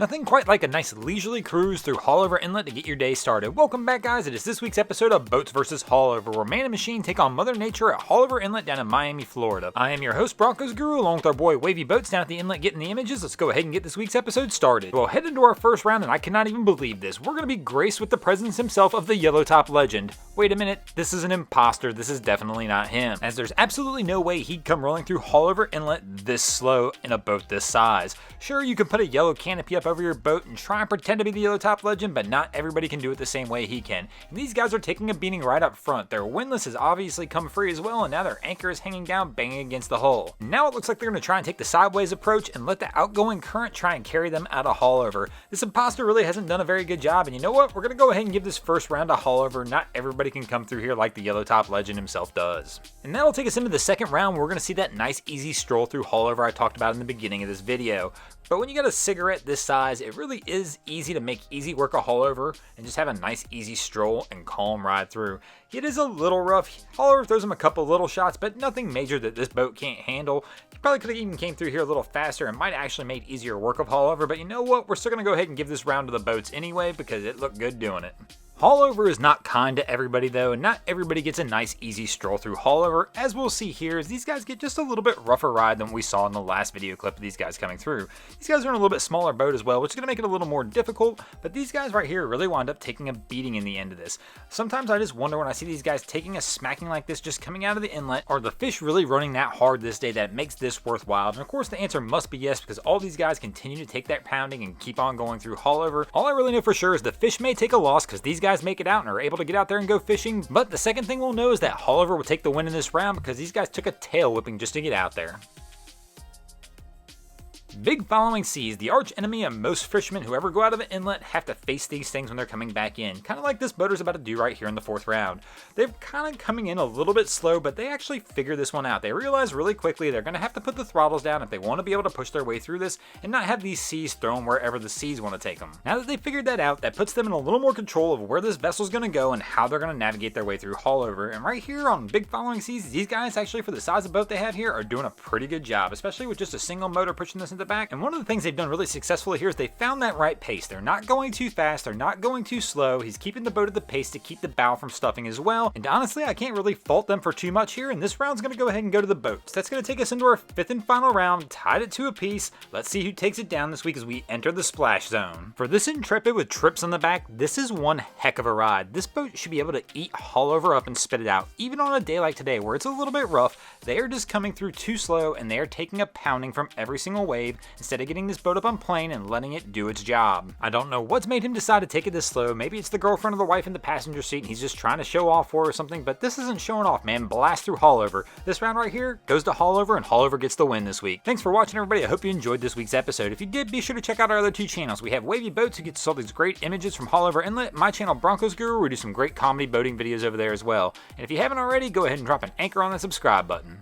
Nothing quite like a nice leisurely cruise through Haulover Inlet to get your day started. Welcome back, guys. It is this week's episode of Boats vs. Haulover, where man and machine take on Mother Nature at Haulover Inlet down in Miami, Florida. I am your host, Broncos Guru, along with our boy Wavy Boats down at the inlet getting the images. Let's go ahead and get this week's episode started. We'll head into our first round, and I cannot even believe this. We're going to be graced with the presence himself of the Yellow Top legend. Wait a minute, this is an imposter. This is definitely not him, as there's absolutely no way he'd come rolling through Haulover Inlet this slow in a boat this size. Sure, you can put a yellow canopy up over your boat and try and pretend to be the Yellow Top legend, but not everybody can do it the same way he can. And these guys are taking a beating right up front. Their windlass has obviously come free as well, and now their anchor is hanging down, banging against the hull. Now it looks like they're going to try and take the sideways approach and let the outgoing current try and carry them out of Haulover. This imposter really hasn't done a very good job, and you know what? We're going to go ahead and give this first round to Haulover. Not everybody can come through here like the Yellow Top legend himself does. And that'll take us into the second round, where we're going to see that nice easy stroll through Haulover I talked about in the beginning of this video. But when you got a cigarette this size, it really is easy to make easy work of Haulover and just have a nice easy stroll and calm ride through. It is a little rough. Haulover throws him a couple little shots, but nothing major that this boat can't handle. He probably could have even came through here a little faster and might have actually made easier work of Haulover, but you know what? We're still going to go ahead and give this round to the boats anyway because it looked good doing it. Haulover is not kind to everybody though, and not everybody gets a nice easy stroll through Haulover. As we'll see here, is these guys get just a little bit rougher ride than we saw in the last video clip of these guys coming through. These guys are in a little bit smaller boat as well, which is going to make it a little more difficult, but these guys right here really wind up taking a beating in the end of this. Sometimes I just wonder when I see these guys taking a smacking like this just coming out of the inlet, are the fish really running that hard this day that makes this worthwhile? And of course the answer must be yes, because all these guys continue to take that pounding and keep on going through Haulover. All I really know for sure is the fish may take a loss because these guys make it out and are able to get out there and go fishing, but the second thing we'll know is that Haulover will take the win in this round because these guys took a tail whipping just to get out there. Big following seas, the arch enemy of most fishermen who ever go out of an inlet have to face these things when they're coming back in, kind of like this boater's about to do right here in the fourth round. They're kind of coming in a little bit slow, but they actually figure this one out. They realize really quickly they're going to have to put the throttles down if they want to be able to push their way through this and not have these seas throw them wherever the seas want to take them. Now that they figured that out, that puts them in a little more control of where this vessel's going to go and how they're going to navigate their way through Haulover. And right here on big following seas, these guys actually, for the size of boat they have here, are doing a pretty good job, especially with just a single motor pushing this in the back. And one of the things they've done really successfully here is they found that right pace. They're not going too fast, they're not going too slow. He's keeping the boat at the pace to keep the bow from stuffing as well. And honestly, I can't really fault them for too much here, and this round's going to go ahead and go to the boats. That's going to take us into our fifth and final round, tied at 2 apiece. Let's see who takes it down this week as we enter the splash zone. For this Intrepid with trips on the back, this is one heck of a ride. This boat should be able to eat Haulover up and spit it out. Even on a day like today where it's a little bit rough, they are just coming through too slow and they are taking a pounding from every single wave instead of getting this boat up on plane and letting it do its job. I don't know what's made him decide to take it this slow. Maybe it's the girlfriend or the wife in the passenger seat and he's just trying to show off for her or something, but this isn't showing off, man. Blast through Haulover. This round right here goes to Haulover, and Haulover gets the win this week. Thanks for watching, everybody. I hope you enjoyed this week's episode. If you did, be sure to check out our other 2 channels. We have Wavy Boats, who gets us all these great images from Haulover Inlet. My channel, Broncos Guru, we do some great comedy boating videos over there as well. And if you haven't already, go ahead and drop an anchor on the subscribe button.